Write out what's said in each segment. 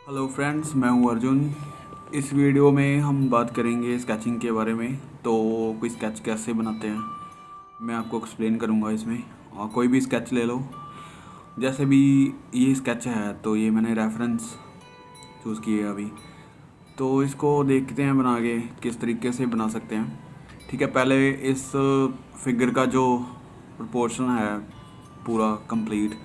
Hello friends, मैं हूं अर्जुन। इस वीडियो में हम बात करेंगे स्केचिंग के बारे में। तो कोई स्केच कैसे बनाते हैं मैं आपको एक्सप्लेन करूंगा इसमें। और कोई भी स्केच ले लो, जैसे भी ये स्केच है तो ये मैंने रेफरेंस चूज़ की है अभी। तो इसको देखते हैं बना के किस तरीके से बना सकते हैं। ठीक है, पहले इस फिगर का जो प्रोपोर्शन है पूरा कंप्लीट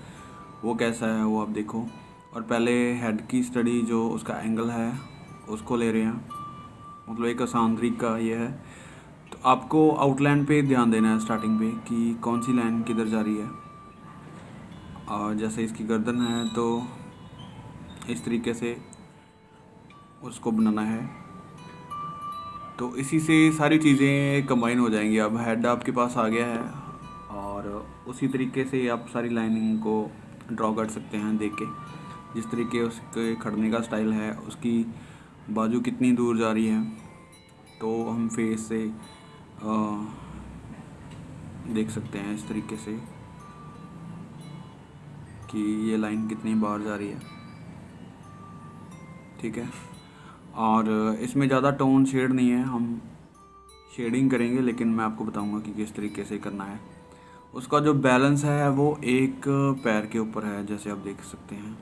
वो कैसा है वो आप देखो। और पहले हेड की स्टडी जो उसका एंगल है उसको ले रहे हैं, मतलब एक आसान तरीका ये है। तो आपको आउटलाइन पे ध्यान देना है स्टार्टिंग पे कि कौन सी लाइन किधर जा रही है। और जैसे इसकी गर्दन है तो इस तरीके से उसको बनाना है। तो इसी से सारी चीज़ें कंबाइन हो जाएंगी। अब हेड आपके पास आ गया है और उसी तरीके से आप सारी लाइनिंग को ड्रॉ कर सकते हैं देख के। जिस तरीके उसके खड़ने का स्टाइल है, उसकी बाजू कितनी दूर जा रही है, तो हम फेस से देख सकते हैं इस तरीके से कि ये लाइन कितनी बाहर जा रही है। ठीक है, और इसमें ज़्यादा टोन शेड नहीं है, हम शेडिंग करेंगे, लेकिन मैं आपको बताऊंगा कि किस तरीके से करना है। उसका जो बैलेंस है वो एक पैर के ऊपर है, जैसे आप देख सकते हैं।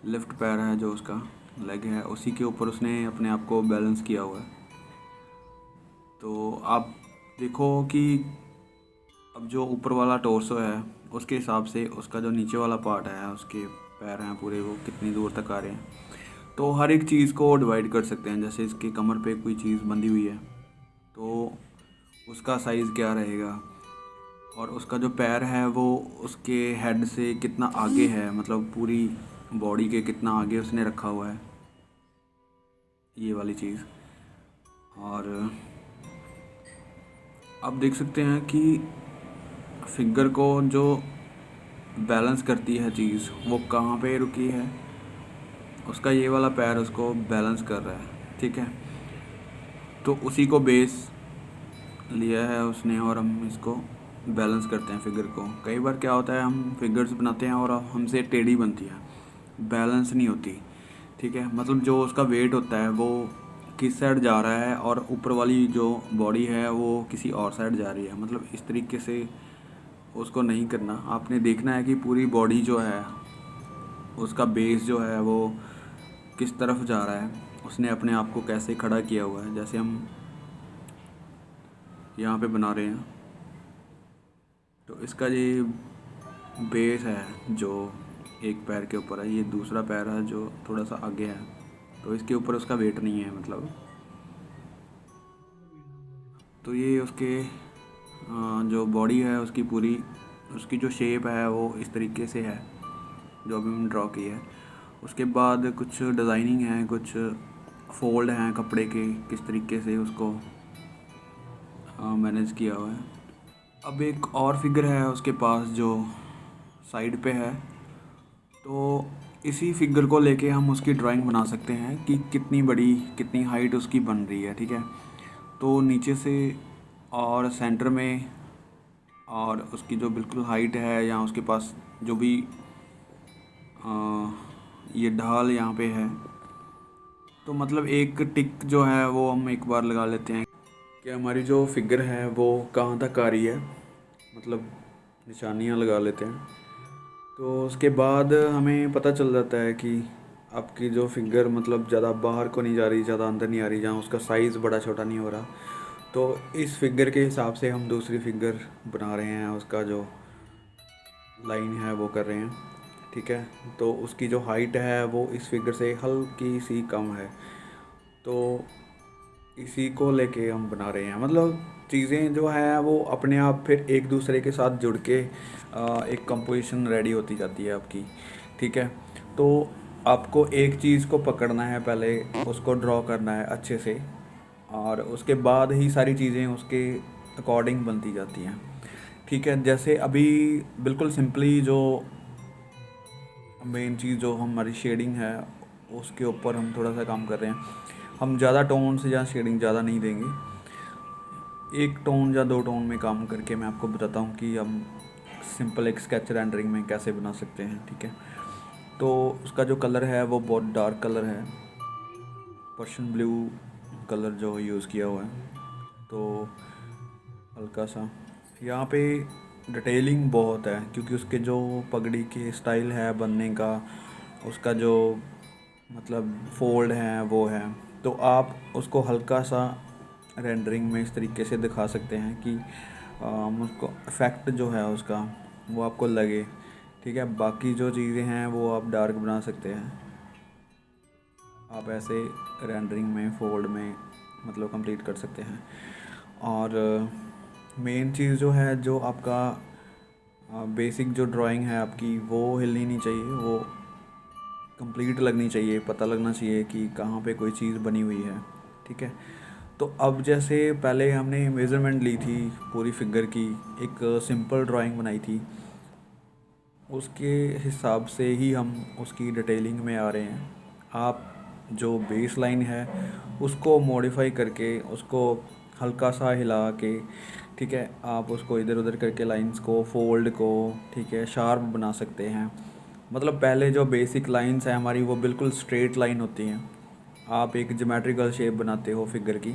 लेफ्ट पैर है जो उसका लेग है, उसी के ऊपर उसने अपने आप को बैलेंस किया हुआ है। तो आप देखो कि अब जो ऊपर वाला टोर्सो है उसके हिसाब से उसका जो नीचे वाला पार्ट है, उसके पैर हैं पूरे, वो कितनी दूर तक आ रहे हैं। तो हर एक चीज़ को डिवाइड कर सकते हैं। जैसे इसके कमर पे कोई चीज़ बंधी हुई है तो उसका साइज़ क्या रहेगा, और उसका जो पैर है वो उसके हेड से कितना आगे है, मतलब पूरी बॉडी के कितना आगे उसने रखा हुआ है, ये वाली चीज़। और आप देख सकते हैं कि फिगर को जो बैलेंस करती है चीज़ वो कहाँ पे रुकी है। उसका ये वाला पैर उसको बैलेंस कर रहा है। ठीक है, तो उसी को बेस लिया है उसने और हम इसको बैलेंस करते हैं फिगर को। कई बार क्या होता है, हम फिगर्स बनाते हैं और हमसे टेढ़ी बनती है, बैलेंस नहीं होती। ठीक है, मतलब जो उसका वेट होता है वो किस साइड जा रहा है और ऊपर वाली जो बॉडी है वो किसी और साइड जा रही है। मतलब इस तरीके से उसको नहीं करना। आपने देखना है कि पूरी बॉडी जो है उसका बेस जो है वो किस तरफ जा रहा है, उसने अपने आप को कैसे खड़ा किया हुआ है। जैसे हम यहाँ पे बना रहे हैं तो इसका ये बेस है जो एक पैर के ऊपर है, ये दूसरा पैर है जो थोड़ा सा आगे है, तो इसके ऊपर उसका वेट नहीं है मतलब। तो ये उसके जो बॉडी है उसकी पूरी, उसकी जो शेप है वो इस तरीके से है जो अभी मैंने ड्रॉ की है। उसके बाद कुछ डिज़ाइनिंग है, कुछ फोल्ड हैं कपड़े के, किस तरीके से उसको मैनेज किया हुआ है। अब एक और फिगर है उसके पास जो साइड पे है, तो इसी फिगर को लेके हम उसकी ड्राइंग बना सकते हैं कि कितनी बड़ी, कितनी हाइट उसकी बन रही है। ठीक है, तो नीचे से और सेंटर में, और उसकी जो बिल्कुल हाइट है या उसके पास जो भी ये ढाल यहाँ पे है, तो मतलब एक टिक जो है वो हम एक बार लगा लेते हैं कि हमारी जो फिगर है वो कहाँ तक आ रही है, मतलब निशानियाँ लगा लेते हैं। तो उसके बाद हमें पता चल जाता है कि आपकी जो फिगर मतलब ज़्यादा बाहर को नहीं जा रही, ज़्यादा अंदर नहीं आ रही, जहाँ उसका साइज़ बड़ा छोटा नहीं हो रहा। तो इस फिगर के हिसाब से हम दूसरी फिगर बना रहे हैं, उसका जो लाइन है वो कर रहे हैं। ठीक है, तो उसकी जो हाइट है वो इस फिगर से हल्की सी कम है, तो इसी को लेके हम बना रहे हैं। मतलब चीज़ें जो है वो अपने आप फिर एक दूसरे के साथ जुड़ के एक कंपोजिशन रेडी होती जाती है आपकी। ठीक है, तो आपको एक चीज़ को पकड़ना है, पहले उसको ड्रॉ करना है अच्छे से, और उसके बाद ही सारी चीज़ें उसके अकॉर्डिंग बनती जाती हैं। ठीक है, जैसे अभी बिल्कुल सिंपली जो मेन चीज़ जो हमारी शेडिंग है उसके ऊपर हम थोड़ा सा काम कर रहे हैं। हम ज़्यादा टोन से या शेडिंग ज़्यादा नहीं देंगे, एक टोन या दो टोन में काम करके मैं आपको बताता हूँ कि हम सिंपल एक स्केच रेंडरिंग में कैसे बना सकते हैं। ठीक है, तो उसका जो कलर है वो बहुत डार्क कलर है, पर्शियन ब्लू कलर जो यूज़ किया हुआ है। तो हल्का सा यहाँ पे डिटेलिंग बहुत है, क्योंकि उसके जो पगड़ी के स्टाइल है बनने का, उसका जो मतलब फोल्ड है वो है। तो आप उसको हल्का सा रेंडरिंग में इस तरीके से दिखा सकते हैं कि उसको इफ़ेक्ट जो है उसका वो आपको लगे। ठीक है, बाकी जो चीज़ें हैं वो आप डार्क बना सकते हैं। आप ऐसे रेंडरिंग में फोल्ड में मतलब कंप्लीट कर सकते हैं। और मेन चीज़ जो है, जो आपका बेसिक जो ड्राइंग है आपकी, वो हिलनी नहीं चाहिए, वो कंप्लीट लगनी चाहिए, पता लगना चाहिए कि कहाँ पे कोई चीज़ बनी हुई है। ठीक है, तो अब जैसे पहले हमने मेज़रमेंट ली थी पूरी फिगर की, एक सिंपल ड्राइंग बनाई थी, उसके हिसाब से ही हम उसकी डिटेलिंग में आ रहे हैं। आप जो बेस लाइन है उसको मॉडिफाई करके, उसको हल्का सा हिला के, ठीक है, आप उसको इधर उधर करके लाइंस को, फोल्ड को, ठीक है, शार्प बना सकते हैं। मतलब पहले जो बेसिक लाइंस हैं हमारी वो बिल्कुल स्ट्रेट लाइन होती हैं, आप एक ज्योमेट्रिकल शेप बनाते हो फिगर की,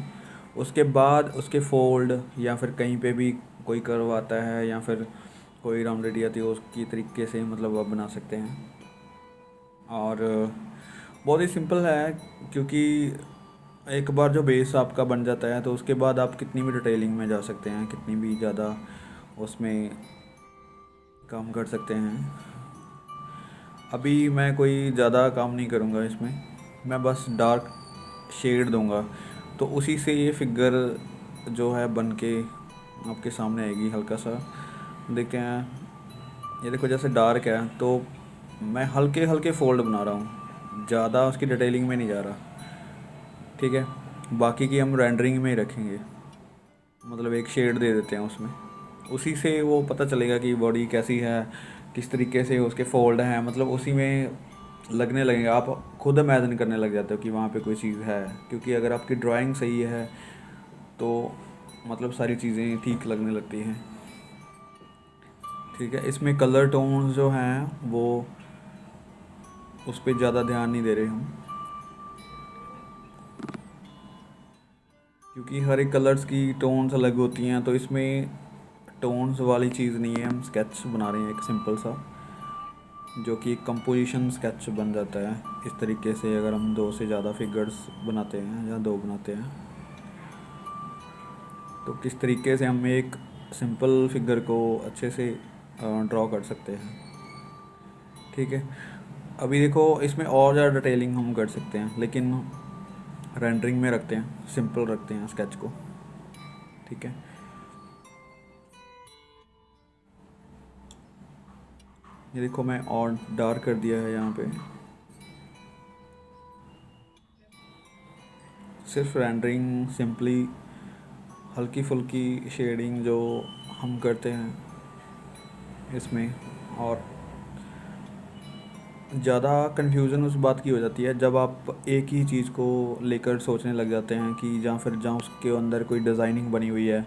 उसके बाद उसके फोल्ड या फिर कहीं पे भी कोई कर्व आता है या फिर कोई राउंडेड आती है, उसकी तरीके से मतलब आप बना सकते हैं। और बहुत ही सिंपल है, क्योंकि एक बार जो बेस आपका बन जाता है तो उसके बाद आप कितनी भी डिटेलिंग में जा सकते हैं, कितनी भी ज़्यादा उसमें काम कर सकते हैं। अभी मैं कोई ज़्यादा काम नहीं करूँगा इसमें, मैं बस डार्क शेड दूंगा, तो उसी से ये फिगर जो है बन के आपके सामने आएगी। हल्का सा देखें, ये देखो जैसे डार्क है तो मैं हल्के हल्के फोल्ड बना रहा हूँ, ज़्यादा उसकी डिटेलिंग में नहीं जा रहा। ठीक है, बाकी की हम रेंडरिंग में ही रखेंगे, मतलब एक शेड दे देते हैं उसमें, उसी से वो पता चलेगा कि बॉडी कैसी है, किस तरीके से उसके फोल्ड हैं, मतलब उसी में लगने लगेगा, आप खुद इमेजिन करने लग जाते हो कि वहाँ पे कोई चीज़ है। क्योंकि अगर आपकी ड्राइंग सही है तो मतलब सारी चीज़ें ठीक लगने लगती हैं। ठीक है, इसमें कलर टोन्स जो हैं वो उस पर ज़्यादा ध्यान नहीं दे रहे हम, क्योंकि हर एक कलर्स की टोन्स अलग होती हैं, तो इसमें टोन्स वाली चीज़ नहीं है, हम स्केच बना रहे हैं एक सिंपल सा, जो कि एक कंपोजिशन स्केच बन जाता है इस तरीके से। अगर हम दो से ज़्यादा फिगर्स बनाते हैं या दो बनाते हैं तो किस तरीके से हम एक सिंपल फिगर को अच्छे से ड्रॉ कर सकते हैं। ठीक है, अभी देखो इसमें और ज़्यादा डिटेलिंग हम कर सकते हैं, लेकिन रेंडरिंग में रखते हैं, सिंपल रखते हैं स्केच को। ठीक है, ये देखो मैं और डार्क कर दिया है यहाँ पे, सिर्फ रेंडरिंग सिंपली हल्की फुल्की शेडिंग जो हम करते हैं इसमें। और ज़्यादा कन्फ्यूज़न उस बात की हो जाती है जब आप एक ही चीज़ को लेकर सोचने लग जाते हैं कि जहाँ उसके अंदर कोई डिज़ाइनिंग बनी हुई है,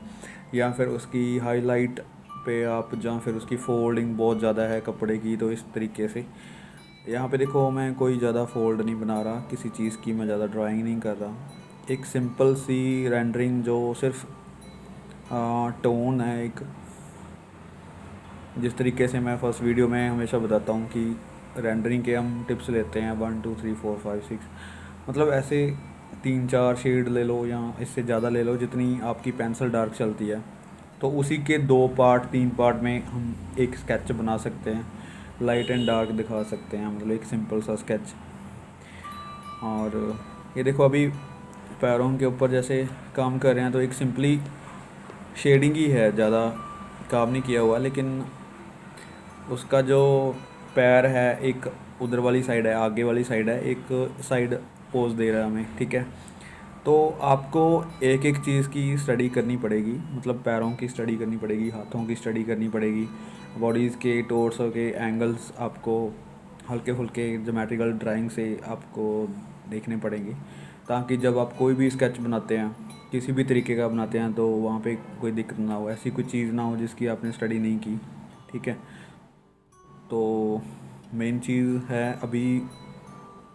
या फिर उसकी हाईलाइट पे आप, जहाँ फिर उसकी फोल्डिंग बहुत ज़्यादा है कपड़े की, तो इस तरीके से यहाँ पे देखो मैं कोई ज़्यादा फोल्ड नहीं बना रहा, किसी चीज़ की मैं ज़्यादा ड्राइंग नहीं कर रहा, एक सिंपल सी रेंडरिंग जो सिर्फ टोन है एक, जिस तरीके से मैं फर्स्ट वीडियो में हमेशा बताता हूँ कि रेंडरिंग के हम टिप्स लेते हैं 1 2 3 4 5 6, मतलब ऐसे 3 4 शेड ले लो या इससे ज़्यादा ले लो जितनी आपकी पेंसिल डार्क चलती है, तो उसी के 2 पार्ट 3 पार्ट में हम एक स्केच बना सकते हैं, लाइट एंड डार्क दिखा सकते हैं, मतलब एक सिंपल सा स्केच। और ये देखो अभी पैरों के ऊपर जैसे काम कर रहे हैं तो एक सिंपली शेडिंग ही है, ज़्यादा काम नहीं किया हुआ, लेकिन उसका जो पैर है एक उधर वाली साइड है, आगे वाली साइड है, एक साइड पोज दे रहा है हमें। ठीक है, तो आपको एक एक चीज़ की स्टडी करनी पड़ेगी, मतलब पैरों की स्टडी करनी पड़ेगी, हाथों की स्टडी करनी पड़ेगी, बॉडीज़ के टोर्सो के एंगल्स आपको हल्के फुल्के ज्योमेट्रिकल ड्राइंग से आपको देखने पड़ेंगे, ताकि जब आप कोई भी स्केच बनाते हैं, किसी भी तरीके का बनाते हैं, तो वहाँ पे कोई दिक्कत ना हो, ऐसी कोई चीज़ ना हो जिसकी आपने स्टडी नहीं की। ठीक है, तो मेन चीज़ है अभी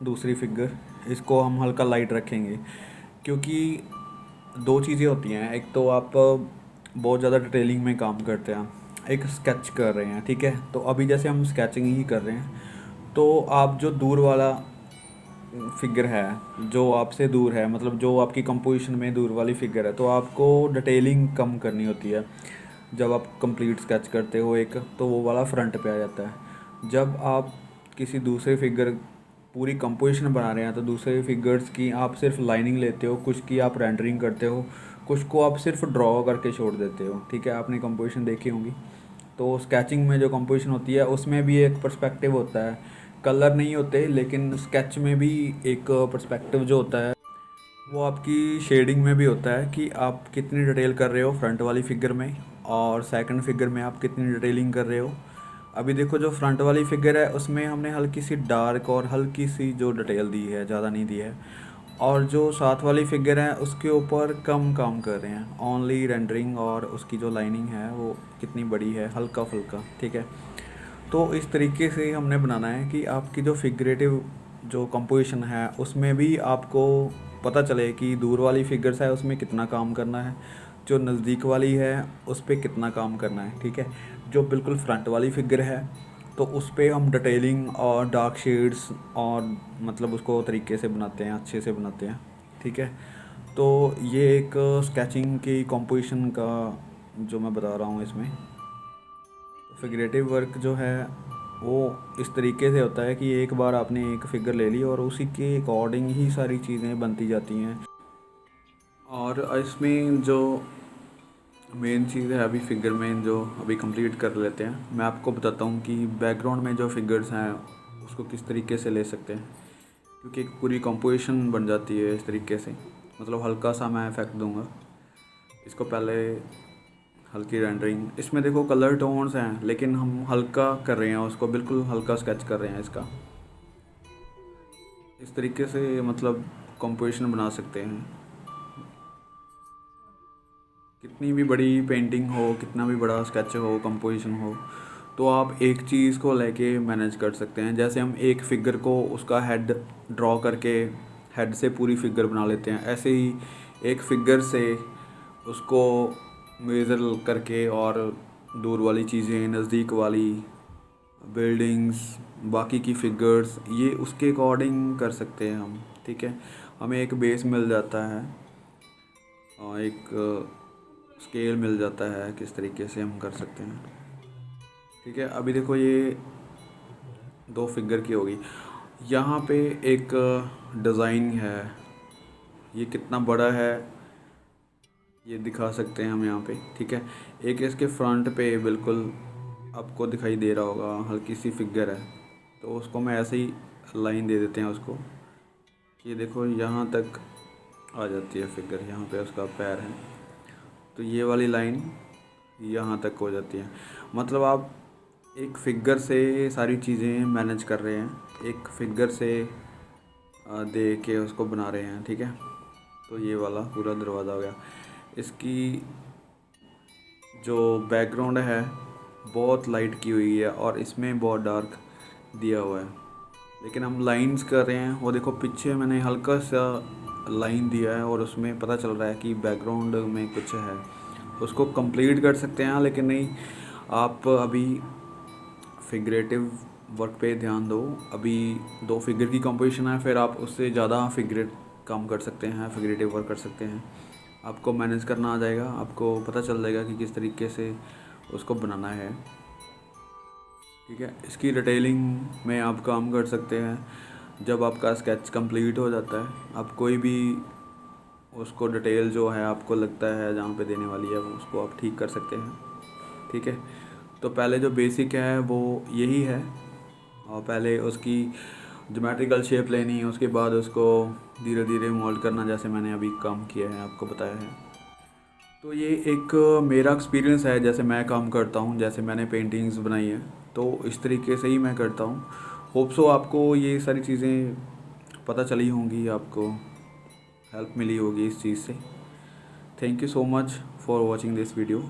दूसरी फिगर, इसको हम हल्का लाइट रखेंगे क्योंकि दो चीज़ें होती हैं। एक तो आप बहुत ज़्यादा डिटेलिंग में काम करते हैं, एक स्केच कर रहे हैं, ठीक है। तो अभी जैसे हम स्केचिंग ही कर रहे हैं, तो आप जो दूर वाला फिगर है, जो आपसे दूर है, मतलब जो आपकी कंपोजिशन में दूर वाली फिगर है, तो आपको डिटेलिंग कम करनी होती है। जब आप कंप्लीट स्केच करते हो एक, तो वो वाला फ्रंट पे आ जाता है। जब आप किसी दूसरे फिगर पूरी कंपोजिशन बना रहे हैं, तो दूसरे फिगर्स की आप सिर्फ लाइनिंग लेते हो, कुछ की आप रेंडरिंग करते हो, कुछ को आप सिर्फ ड्रॉ करके छोड़ देते हो, ठीक है। आपने कंपोजिशन देखी होंगी। तो स्केचिंग में जो कंपोजिशन होती है उसमें भी एक पर्सपेक्टिव होता है, कलर नहीं होते, लेकिन स्केच में भी एक पर्सपेक्टिव जो होता है वो आपकी शेडिंग में भी होता है कि आप कितनी डिटेल कर रहे हो फ्रंट वाली फिगर में, और सेकंड फिगर में आप कितनी डिटेलिंग कर रहे हो। अभी देखो जो फ्रंट वाली फिगर है उसमें हमने हल्की सी डार्क और हल्की सी जो डिटेल दी है, ज़्यादा नहीं दी है। और जो साथ वाली फिगर है उसके ऊपर कम काम कर रहे हैं, ओनली रेंडरिंग, और उसकी जो लाइनिंग है वो कितनी बड़ी है, हल्का फुल्का, ठीक है। तो इस तरीके से हमने बनाना है कि आपकी जो फिगरेटिव जो कंपोजिशन है उसमें भी आपको पता चले कि दूर वाली फिगर्स है उसमें कितना काम करना है, जो नज़दीक वाली है उस पर कितना काम करना है, ठीक है। जो बिल्कुल फ्रंट वाली फिगर है तो उस पर हम डिटेलिंग और डार्क शेड्स और मतलब उसको तरीके से बनाते हैं, अच्छे से बनाते हैं, ठीक है। तो ये एक स्केचिंग की कंपोजिशन का जो मैं बता रहा हूँ इसमें, फिगरेटिव वर्क जो है वो इस तरीके से होता है कि एक बार आपने एक फिगर ले ली और उसी के अकॉर्डिंग ही सारी चीज़ें बनती जाती हैं। और इसमें जो मेन चीज़ है अभी फिगर में जो अभी कंप्लीट कर लेते हैं, मैं आपको बताता हूँ कि बैकग्राउंड में जो फिगर्स हैं उसको किस तरीके से ले सकते हैं, क्योंकि एक पूरी कंपोजिशन बन जाती है इस तरीके से। मतलब हल्का सा मैं इफेक्ट दूंगा इसको, पहले हल्की रेंडरिंग, इसमें देखो कलर टोन्स हैं लेकिन हम हल्का कर रहे हैं उसको, बिल्कुल हल्का स्केच कर रहे हैं इसका। इस तरीके से मतलब कंपोजिशन बना सकते हैं। कितनी भी बड़ी पेंटिंग हो, कितना भी बड़ा स्केच हो, कंपोजिशन हो, तो आप एक चीज़ को लेके मैनेज कर सकते हैं। जैसे हम एक फिगर को उसका हेड ड्रॉ करके हेड से पूरी फिगर बना लेते हैं, ऐसे ही एक फिगर से उसको मेज़र करके और दूर वाली चीज़ें, नज़दीक वाली बिल्डिंग्स, बाकी की फिगर्स, ये उसके अकॉर्डिंग कर सकते हैं हम, ठीक है। हमें एक बेस मिल जाता है और एक स्केल मिल जाता है किस तरीके से हम कर सकते हैं, ठीक है। अभी देखो ये दो फिगर की होगी, यहाँ पे एक डिज़ाइन है, ये कितना बड़ा है ये दिखा सकते हैं हम यहाँ पे, ठीक है। एक इसके फ्रंट पे बिल्कुल आपको दिखाई दे रहा होगा हल्की सी फिगर है, तो उसको मैं ऐसे ही लाइन दे देते हैं उसको, ये देखो यहाँ तक आ जाती है फिगर, यहाँ पे उसका पैर है, तो ये वाली लाइन यहाँ तक हो जाती है। मतलब आप एक फिगर से सारी चीज़ें मैनेज कर रहे हैं, एक फिगर से दे के उसको बना रहे हैं, ठीक है। तो ये वाला पूरा दरवाज़ा हो गया। इसकी जो बैकग्राउंड है बहुत लाइट की हुई है और इसमें बहुत डार्क दिया हुआ है, लेकिन हम लाइंस कर रहे हैं, वो देखो पीछे मैंने हल्का सा लाइन दिया है और उसमें पता चल रहा है कि बैकग्राउंड में कुछ है, उसको कंप्लीट कर सकते हैं। लेकिन नहीं, आप अभी फिगरेटिव वर्क पे ध्यान दो। अभी दो फिगर की कंपोजिशन है, फिर आप उससे ज़्यादा फिगरेट काम कर सकते हैं, फिगरेटिव वर्क कर सकते हैं, आपको मैनेज करना आ जाएगा, आपको पता चल जाएगा कि किस तरीके से उसको बनाना है, ठीक है। इसकी डिटेलिंग में आप काम कर सकते हैं। जब आपका स्केच कंप्लीट हो जाता है, आप कोई भी उसको डिटेल जो है आपको लगता है जहाँ पे देने वाली है उसको आप ठीक कर सकते हैं, ठीक है। तो पहले जो बेसिक है वो यही है, और पहले उसकी ज्योमेट्रिकल शेप लेनी है, उसके बाद उसको धीरे धीरे मोल्ड करना, जैसे मैंने अभी काम किया है आपको बताया है। तो ये एक मेरा एक्सपीरियंस है, जैसे मैं काम करता हूँ, जैसे मैंने पेंटिंग्स बनाई हैं, तो इस तरीके से ही मैं करता हूँ। होप सो आपको ये सारी चीज़ें पता चली होंगी, आपको हेल्प मिली होगी इस चीज़ से। Thank you so much for watching this video.